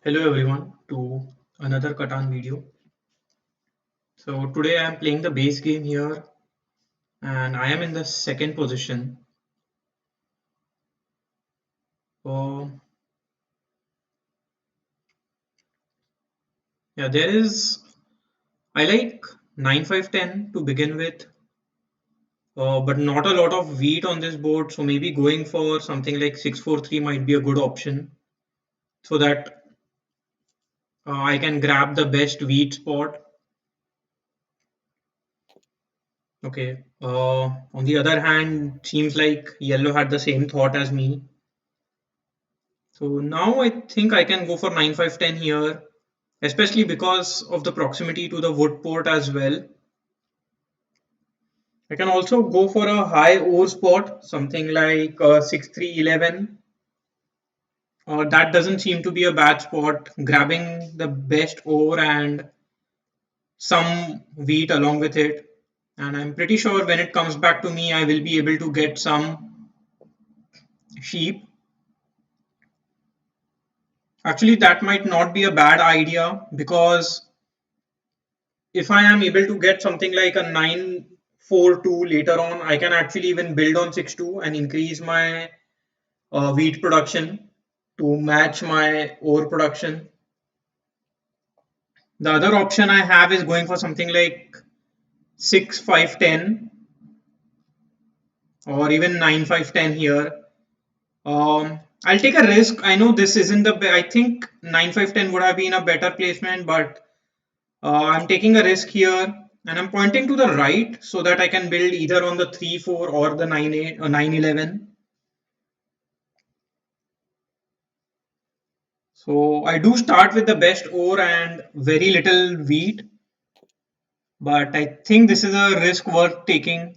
Hello everyone to another Catan video. So today I am playing the base game here and I am in the second position. So yeah, I like 9-5-10 to begin with, but not a lot of wheat on this board. So maybe going for something like 6-4-3 might be a good option so that I can grab the best wheat spot. Okay. On the other hand, seems like yellow had the same thought as me. So now I think I can go for 9-5-10 here, especially because of the proximity to the wood port as well. I can also go for a high ore spot, something like 6-3-11. That doesn't seem to be a bad spot, grabbing the best ore and some wheat along with it. And I'm pretty sure when it comes back to me, I will be able to get some sheep. Actually, that might not be a bad idea because if I am able to get something like a 9-4-2 later on, I can actually even build on 6-2 and increase my wheat production to match my ore production. The other option I have is going for something like 6-5-10 or even 9-5-10 here. I'll take a risk. I know this isn't I think 9-5-10 would have been a better placement, but I'm taking a risk here and I'm pointing to the right so that I can build either on the 3-4 or the 9-8 or 9-11. So I do start with the best ore and very little wheat, but I think this is a risk worth taking.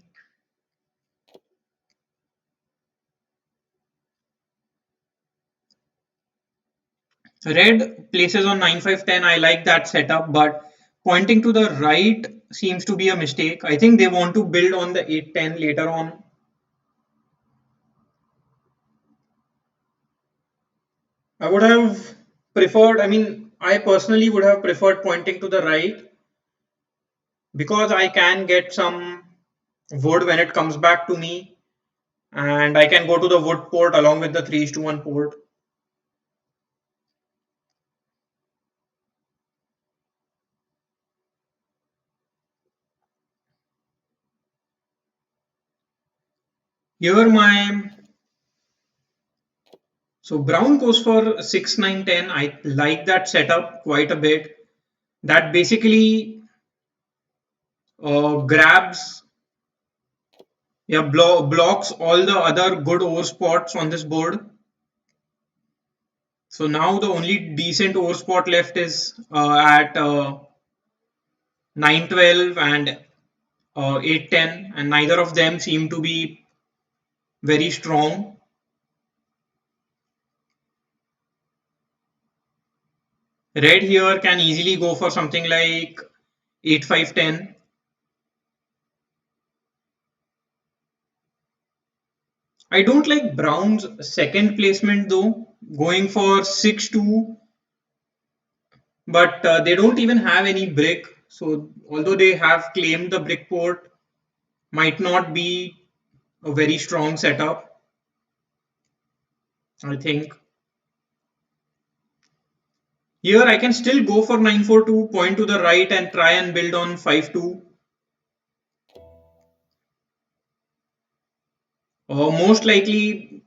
Red places on 9-5-10. I like that setup, but pointing to the right seems to be a mistake. I think they want to build on the 8-10 later on. I would have preferred, I mean, I personally would have preferred pointing to the right because I can get some wood when it comes back to me and I can go to the wood port along with the 3-1 port. Here my so brown goes for 6-9-10. I like that setup quite a bit. That basically grabs, yeah, blocks all the other good ore spots on this board. So now the only decent ore spot left is at 9-12 and 8-10, and neither of them seem to be very strong. Red here can easily go for something like 8-5-10. I don't like brown's second placement though, going for 6-2, but they don't even have any brick. So although they have claimed the brick port, might not be a very strong setup, I think. Here I can still go for 9-4-2, point to the right and try and build on 5-2. Most likely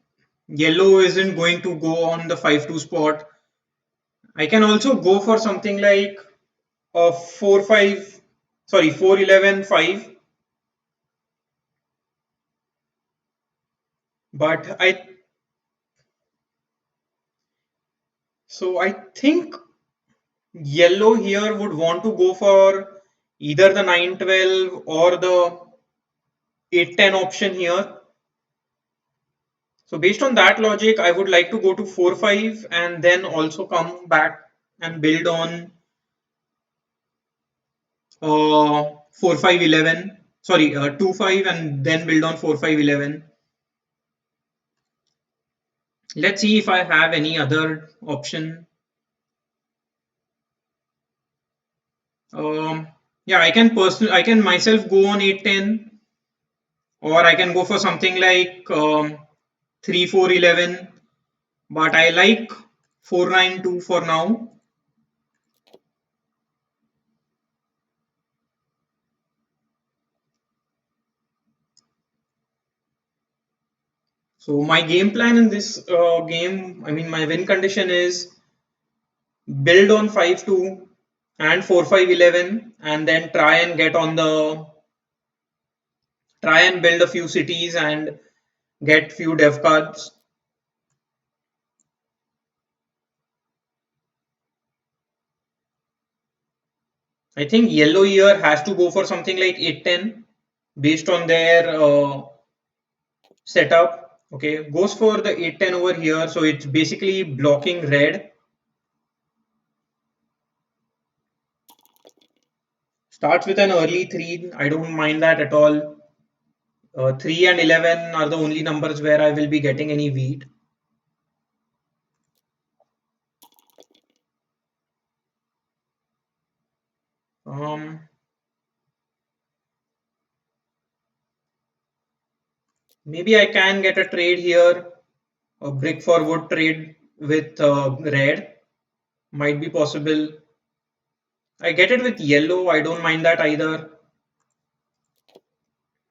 yellow isn't going to go on the 5-2 spot. I can also go for something like a 4-5, sorry, 4-11-5. But I think yellow here would want to go for either the 9-12 or the 8-10 option here. So based on that logic, I would like to go to 4-5 and then also come back and build on 4-5-11. Sorry, 2-5 and then build on 4-5-11. Let's see if I have any other option. Um, yeah, I can myself go on 8-10, or I can go for something like 3-4-11, but I like 4-9-2 for now. So my game plan in this game, I mean my win condition is build on 5-2 and 4-5-11, and then try and build a few cities and get few dev cards. I think yellow here has to go for something like 8-10 based on their setup. Okay, goes for the 8-10 over here, so it's basically blocking red. Starts with an early 3, I don't mind that at all. 3 and 11 are the only numbers where I will be getting any wheat. Um, Maybe I can get a trade here, a brick for wood trade with red. Might be possible. I get it with yellow, I don't mind that either.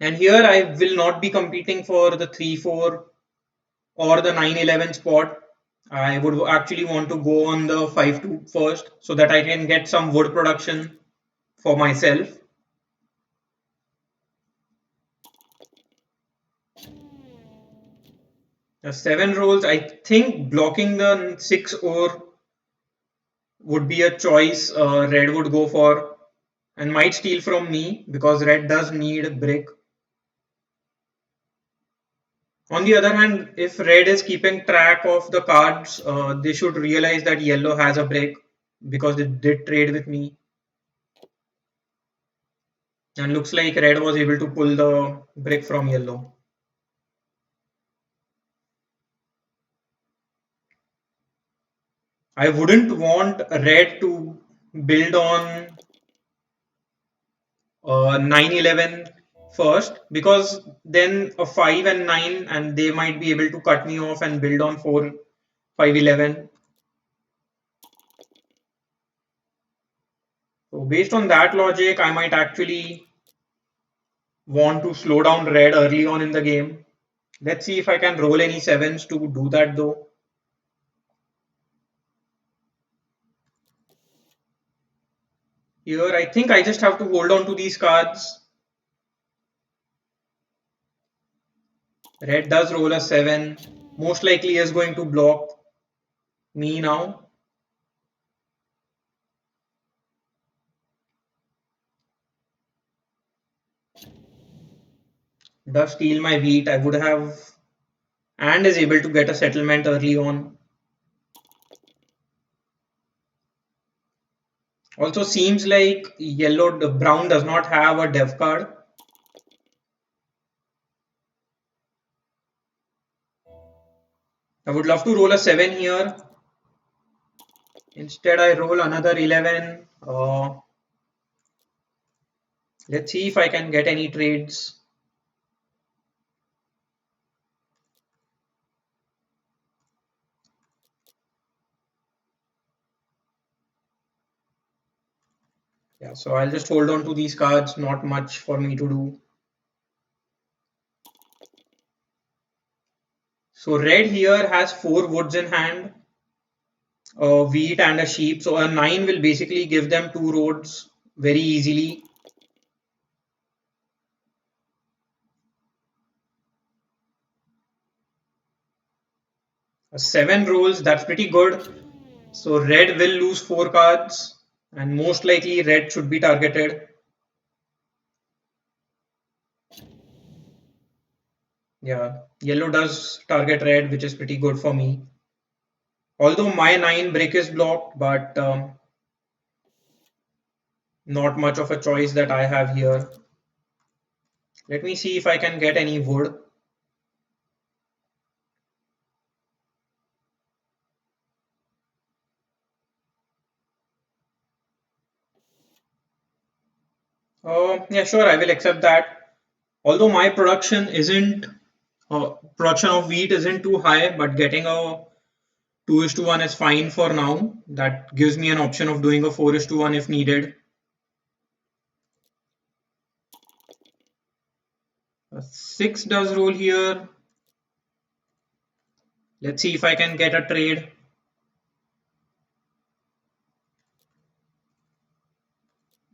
And here I will not be competing for the 3-4 or the 9-11 spot. I would actually want to go on the 5-2 first so that I can get some wood production for myself. The 7 rolls, I think blocking the 6 ore would be a choice red would go for and might steal from me because red does need brick. On the other hand, if red is keeping track of the cards, they should realize that yellow has a brick because it did trade with me. And looks like red was able to pull the brick from yellow. I wouldn't want red to build on 9-11 first because then a 5 and 9 and they might be able to cut me off and build on 4-5-11. So based on that logic, I might actually want to slow down red early on in the game. Let's see if I can roll any sevens to do that though. Here, I think I just have to hold on to these cards. Red does roll a 7. Most likely is going to block me now. Does steal my wheat. I would have and is able to get a settlement early on. Also seems like brown does not have a dev card. I would love to roll a 7 here. Instead I roll another 11. Let's see if I can get any trades. Yeah, so I'll just hold on to these cards, not much for me to do. So red here has 4 woods in hand, a wheat and a sheep. So a 9 will basically give them 2 roads very easily. A 7 rolls, that's pretty good. So red will lose 4 cards and most likely red should be targeted. Yeah, yellow does target red, which is pretty good for me. Although my 9 brick is blocked, but not much of a choice that I have here. Let me see if I can get any wood. Yeah, sure, I will accept that. Although my production of wheat isn't too high, but getting a 2 is to 1 is fine for now. That gives me an option of doing a 4 is to 1 if needed. A 6 does roll here. Let's see if I can get a trade.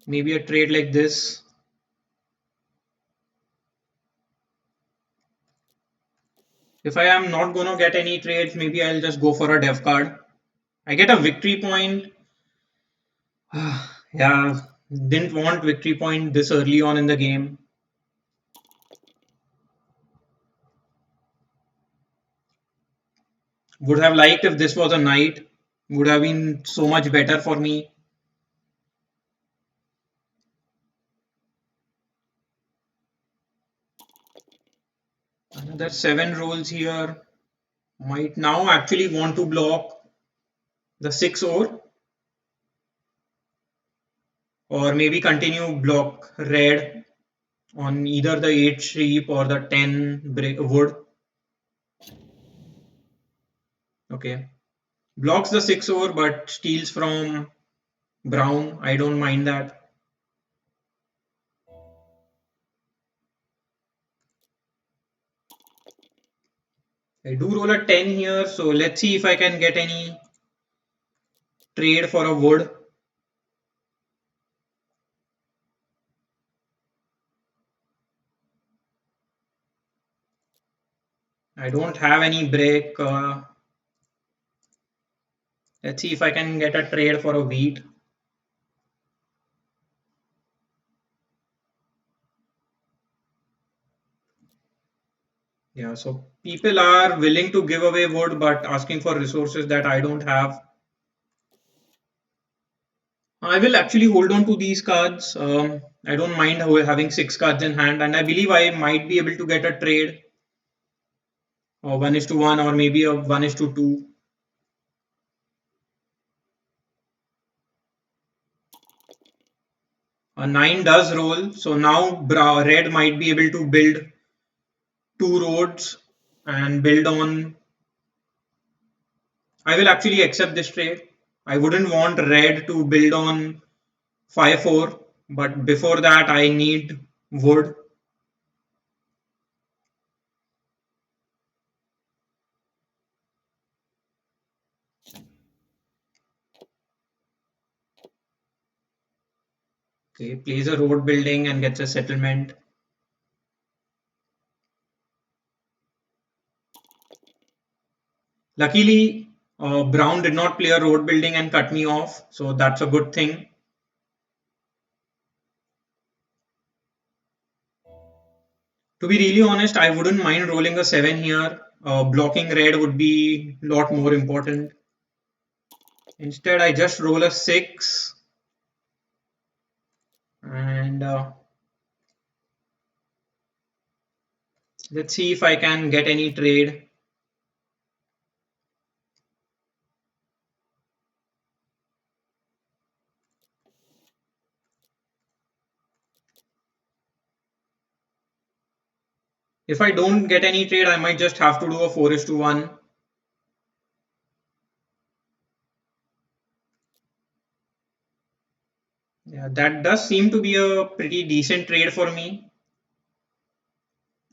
Maybe a trade like this. If I am not going to get any trades, maybe I'll just go for a dev card. I get a victory point. Yeah, didn't want victory point this early on in the game. Would have liked if this was a knight. Would have been so much better for me. Another 7 rolls here. Might now actually want to block the 6 or maybe continue block red on either the 8 sheep or the 10 wood. Okay. Blocks the 6 but steals from brown. I don't mind that. I do roll a 10 here, so let's see if I can get any trade for a wood. I don't have any break. Let's see if I can get a trade for a wheat. Yeah, so people are willing to give away wood but asking for resources that I don't have. I will actually hold on to these cards. I don't mind having 6 cards in hand, and I believe I might be able to get a trade, or 1 is to 1, or maybe a 1 is to 2. A 9 does roll, so now red might be able to build 2 roads and build on. I will actually accept this trade. I wouldn't want red to build on 5-4, but before that I need wood. Okay, plays a road building and gets a settlement. Luckily, Brown did not play a road building and cut me off, so that's a good thing. To be really honest, I wouldn't mind rolling a 7 here. Blocking red would be a lot more important. Instead, I just roll a 6 and let's see if I can get any trade. If I don't get any trade, I might just have to do a 4 is to 1. Yeah, that does seem to be a pretty decent trade for me.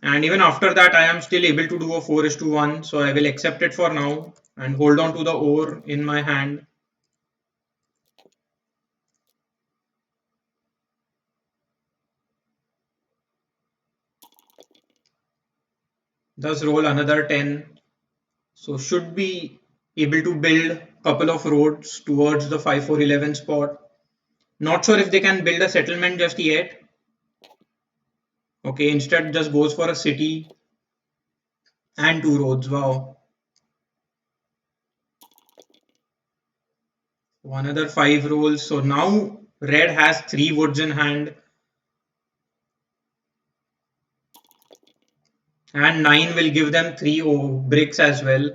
And even after that, I am still able to do a 4 is to 1. So I will accept it for now and hold on to the ore in my hand. Thus roll another 10. So should be able to build a couple of roads towards the 5-4-11 spot. Not sure if they can build a settlement just yet. Okay, instead just goes for a city and 2 roads. Wow. So another 5 rolls. So now red has 3 woods in hand. And 9 will give them 3 bricks as well.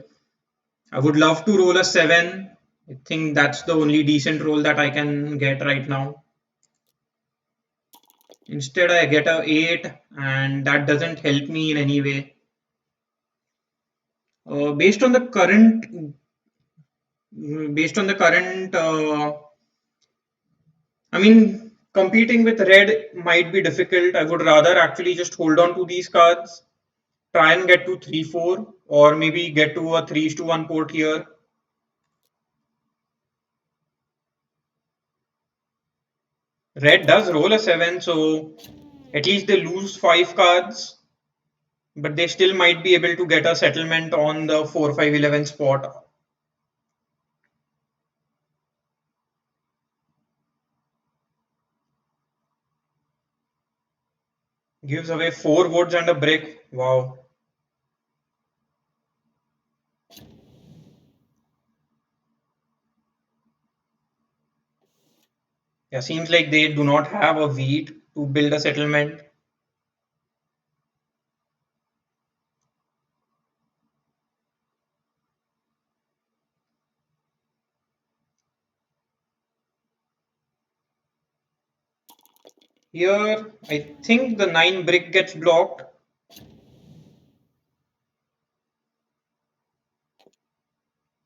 I would love to roll a 7. I think that's the only decent roll that I can get right now. Instead, I get a 8, and that doesn't help me in any way. Based on the current, based on the current, I mean, competing with red might be difficult. I would rather actually just hold on to these cards, try and get to 3-4, or maybe get to a 3-1 port here. Red does roll a 7, so at least they lose 5 cards, but they still might be able to get a settlement on the 4-5-11 spot. Gives away 4 woods and a brick. Wow. Yeah, seems like they do not have a wheat to build a settlement. Here, I think the 9 brick gets blocked.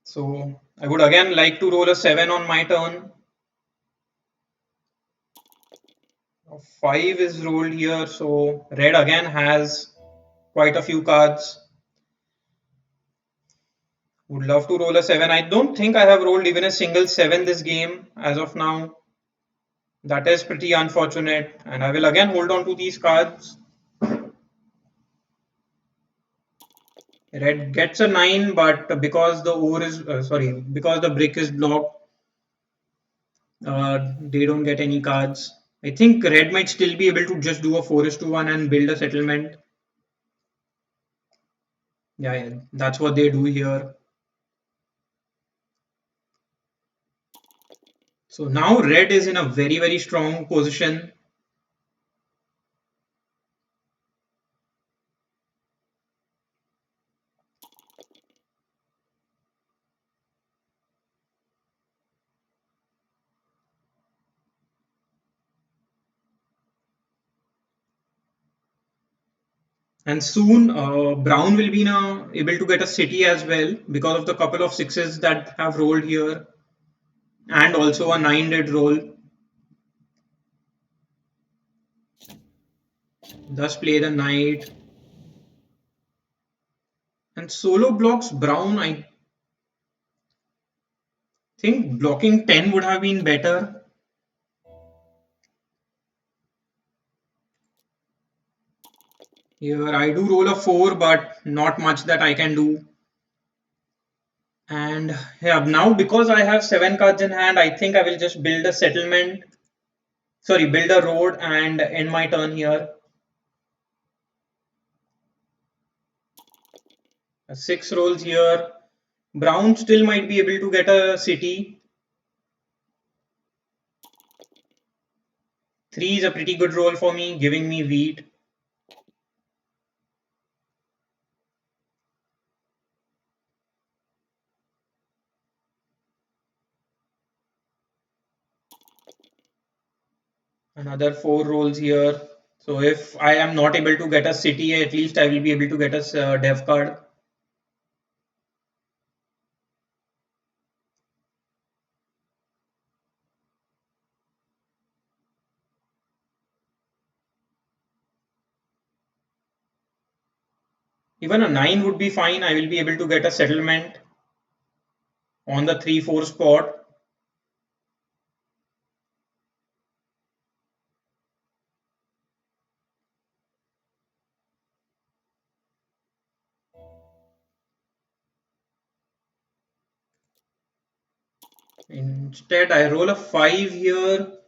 So I would again like to roll a 7 on my turn. A 5 is rolled here, so red again has quite a few cards. Would love to roll a 7. I don't think I have rolled even a single 7 this game as of now. That is pretty unfortunate, and I will again hold on to these cards. Red gets a 9, but because the ore is because the brick is blocked, they don't get any cards. I think red might still be able to just do a 4-1 and build a settlement. Yeah, that's what they do here. So now red is in a very strong position. And soon brown will be now able to get a city as well because of the couple of sixes that have rolled here, and also a 9 did roll. Thus play the knight. And solo blocks brown. I think blocking 10 would have been better. Here I do roll a 4, but not much that I can do. And yeah, now because I have 7 cards in hand, I think I will just build a settlement. Sorry, build a road and end my turn here. A 6 rolls here. Brown still might be able to get a city. 3 is a pretty good roll for me, giving me wheat. Another 4 rolls here. So if I am not able to get a city, at least I will be able to get a dev card. Even a 9 would be fine. I will be able to get a settlement on the 3-4 spot. Instead, I roll a 5 here,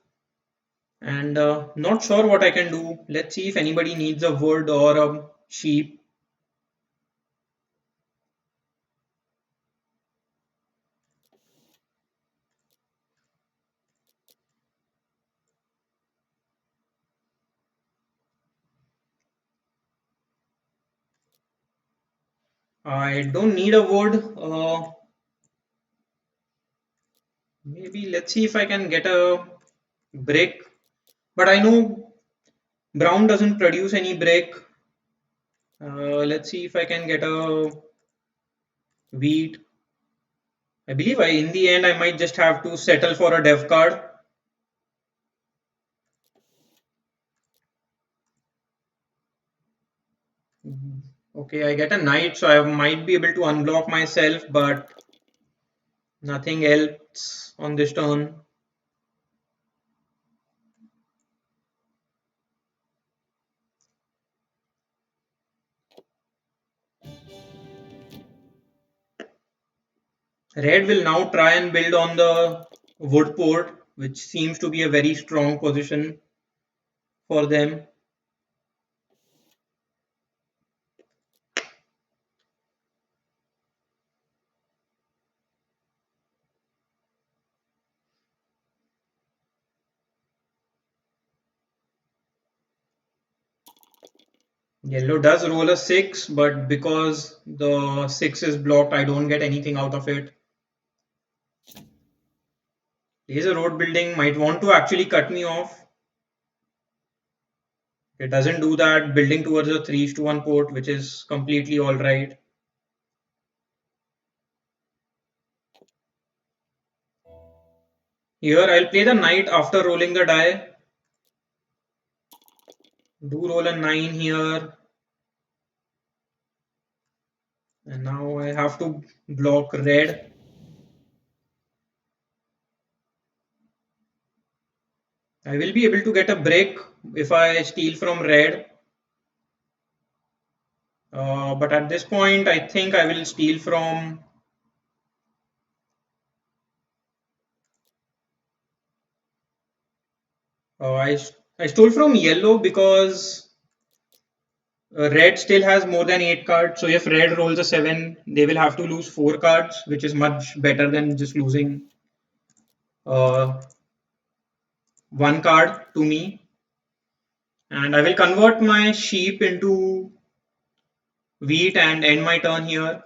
and not sure what I can do. Let's see if anybody needs a wood or a sheep. I don't need a wood. Maybe let's see if I can get a brick. But I know Brown doesn't produce any break. Let's see if I can get a wheat. I believe in the end I might just have to settle for a dev card. Okay, I get a knight, so I might be able to unblock myself, but nothing else on this turn. Red will now try and build on the wood port, which seems to be a very strong position for them. Yellow does roll a 6, but because the 6 is blocked, I don't get anything out of it. Plays a road building, might want to actually cut me off. It doesn't do that, building towards a 3:1 port, which is completely alright. Here I'll play the knight after rolling the die. Do roll a 9 here. And now I have to block red. I will be able to get a break if I steal from red. But at this point, I think I will steal from. I stole from yellow because red still has more than 8 cards. So if red rolls a 7, they will have to lose 4 cards, which is much better than just losing uh, 1 card to me. And I will convert my sheep into wheat and end my turn here.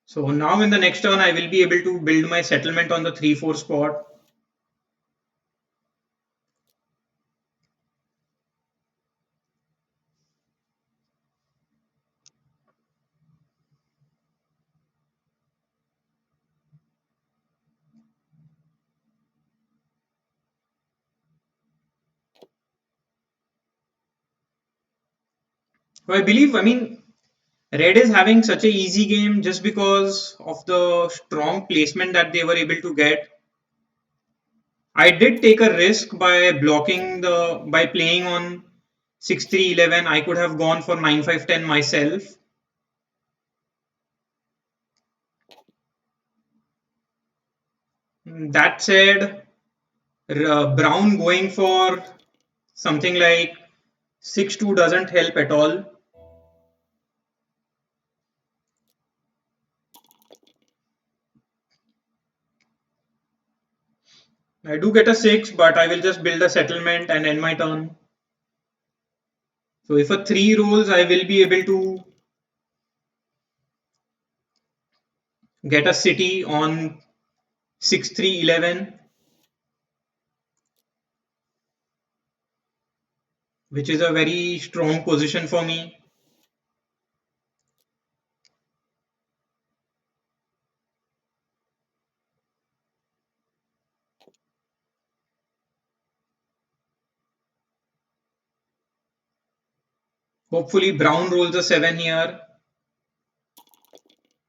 So now in the next turn, I will be able to build my settlement on the 3-4 spot. So I mean, red is having such a easy game just because of the strong placement that they were able to get. I did take a risk by by playing on 6-3-11. I could have gone for 9-5-10 myself. That said, Brown going for something like 6-2 doesn't help at all. I do get a 6, but I will just build a settlement and end my turn. So if a 3 rolls, I will be able to get a city on 6-3-11, which is a very strong position for me. Hopefully Brown rolls a 7 here.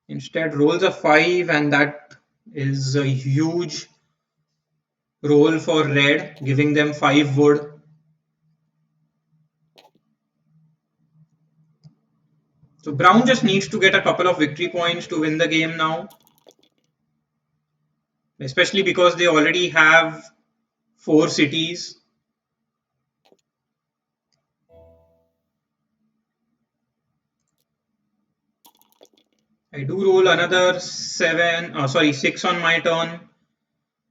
Instead rolls a 5, and that is a huge roll for red, giving them 5 wood. So Brown just needs to get a couple of victory points to win the game now. Especially because they already have 4 cities. I do roll another 6 on my turn,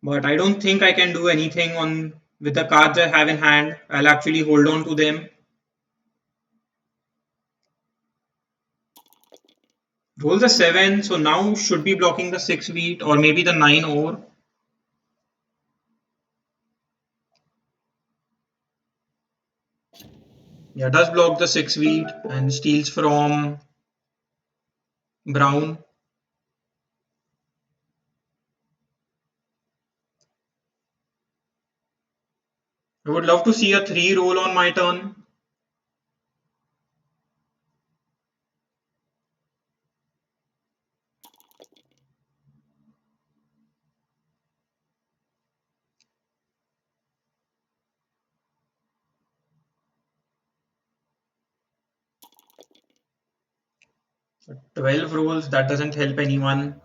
but I don't think I can do anything on with the cards I have in hand. I'll actually hold on to them. Rolls a 7, so now should be blocking the 6 wheat or maybe the 9 ore. Yeah, does block the 6 wheat and steals from brown. I would love to see a 3 roll on my turn. So 12 rolls, that doesn't help anyone.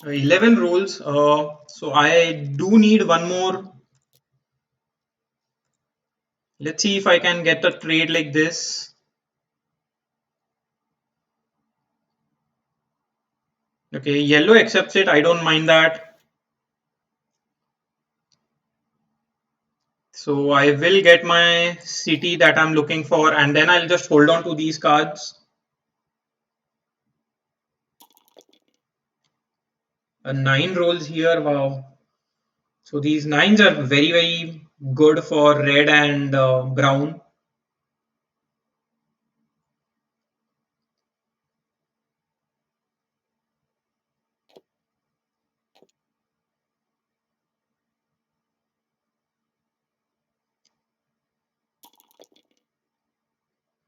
11 rolls, so I do need one more. Let's see if I can get a trade like this. Okay, yellow accepts it. I don't mind that. So I will get my city that I'm looking for, and then I'll just hold on to these cards. 9 rolls here. Wow. So these nines are very, very good for red and brown.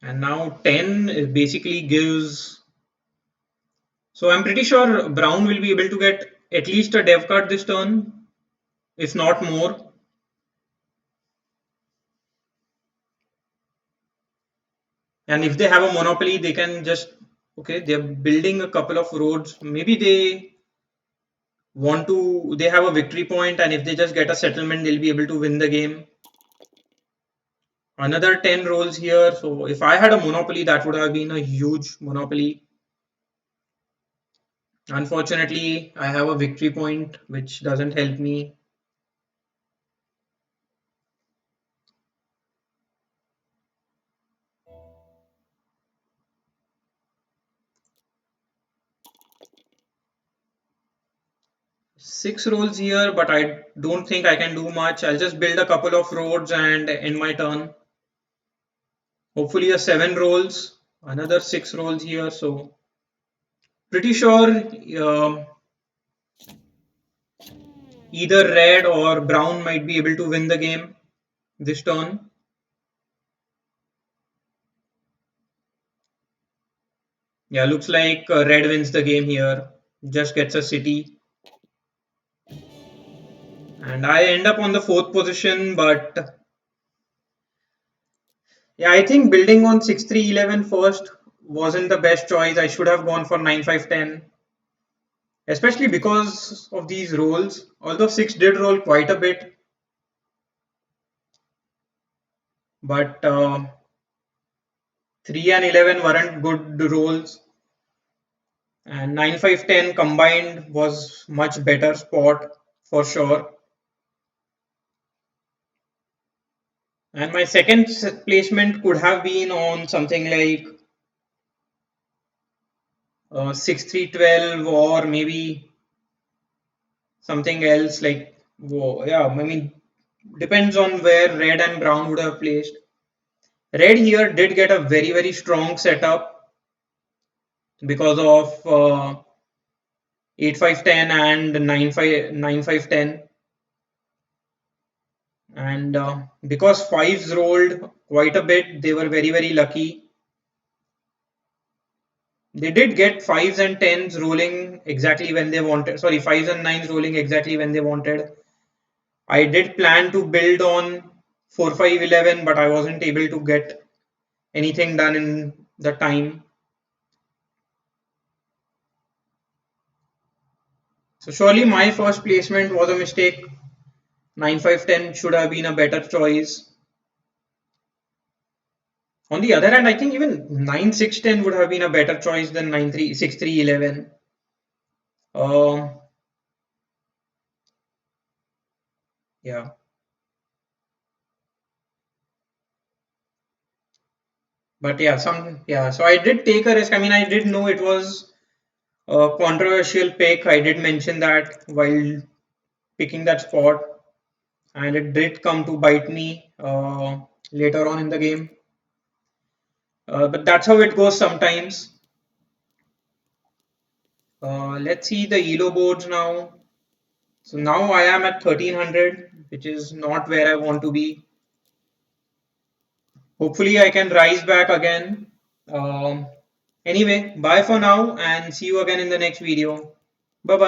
And now 10 basically gives. So I'm pretty sure brown will be able to get at least a dev card this turn, if not more. And if they have a monopoly, they can just, okay, they're building a couple of roads. Maybe they have a victory point, and if they just get a settlement, they'll be able to win the game. Another 10 rolls here. So if I had a monopoly, that would have been a huge monopoly. Unfortunately, I have a victory point, which doesn't help me. Six rolls here, but I don't think I can do much. I'll just build a couple of roads and end my turn. Hopefully a 7 rolls, another 6 rolls here. So pretty sure either red or brown might be able to win the game this turn. Yeah, looks like red wins the game here. Just gets a city. And I end up on the 4th position, but yeah, I think building on 6-3-11 first wasn't the best choice. I should have gone for 9-5-10, especially because of these rolls. Although 6 did roll quite a bit, but 3 and 11 weren't good rolls, and 9-5-10 combined was much better spot for sure. And my second placement could have been on something like 6-3-12 or maybe something else like, whoa, yeah, I mean, depends on where red and brown would have placed. Red here did get a very, very strong setup because of 8-5-10 and 9-5-10. And because fives rolled quite a bit, they were very, very lucky. They did get fives and tens rolling exactly when they wanted. Sorry, fives and nines rolling exactly when they wanted. I did plan to build on 4-5-11, but I wasn't able to get anything done in the time. So surely my first placement was a mistake. 9-5-10 should have been a better choice. On the other hand, I think even 9-6-10 would have been a better choice than 9-3-6-3-11. Yeah. But yeah, so I did take a risk. I mean, I did know it was a controversial pick. I did mention that while picking that spot, and it did come to bite me later on in the game. But that's how it goes sometimes. Let's see the ELO boards now. So now I am at 1300, which is not where I want to be. Hopefully, I can rise back again. Um, anyway, bye for now and see you again in the next video. Bye bye.